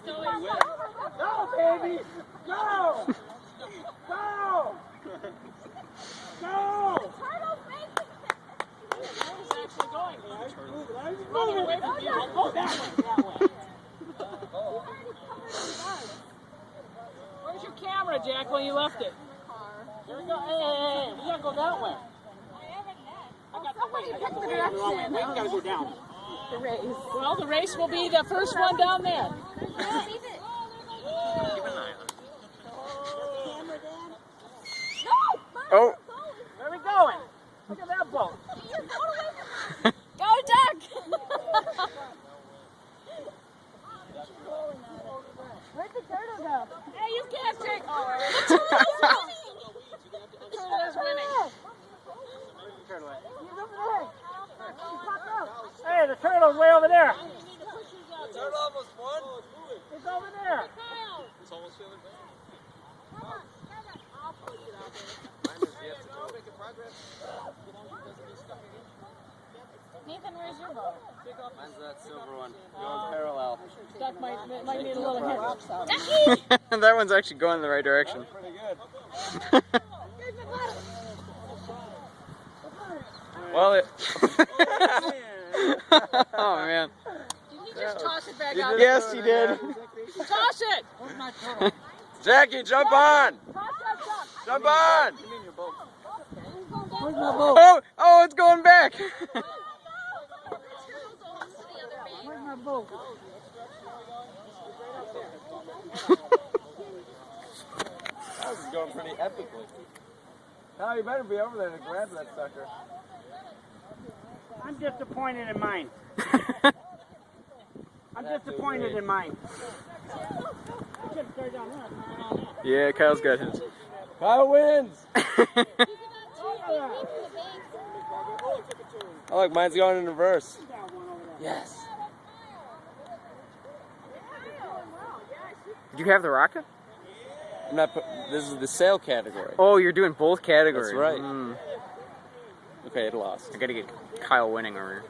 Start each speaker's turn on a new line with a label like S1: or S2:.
S1: Go, baby! Go! Go! Go! He's actually going. He's running away from you. Go that way, that way. Where's your camera, Jack, when you left it? Here we go. Hey, we gotta go that way. I got the way. I got the way. We gotta go down.
S2: The race.
S1: Well, the race will be the first one down there.
S3: Oh!
S1: Where are we going? Look at that boat.
S2: Go, Duck! Where'd the turtle go?
S1: Hey, you can't take. Oh, the turtle is winning. Hey, the turtle's way over there.
S3: The turtle almost won.
S1: It's over there.
S3: It's almost feeling bad.
S2: I'll push it out there.
S3: Mine is yet to go. Making progress.
S2: Nathan, where's your boat?
S3: Mine's that silver one. Going parallel.
S1: Duck might need a little hit.
S2: Ducky!
S3: That one's actually going in the right direction. Pretty good. Well, it. Oh man.
S1: Did you just toss it back out?
S3: Yes, he did.
S1: Toss it! Where's my turtle?
S3: Jackie, jump on!
S1: Toss that duck!
S3: Jump on!
S1: Where's my boat?
S3: Oh, oh, it's going back.
S1: Where's my boat?
S3: That was going pretty epically. Now you better be over there to grab that sucker.
S1: I'm disappointed in mine. I'm disappointed in mine.
S3: Yeah, Kyle's got his. Kyle wins! Oh, look, mine's going in reverse. Yes. Did you have the rocket? I'm not. This is the sail category. Oh, you're doing both categories. That's right. Mm. Okay, it lost. I gotta get Kyle winning over here.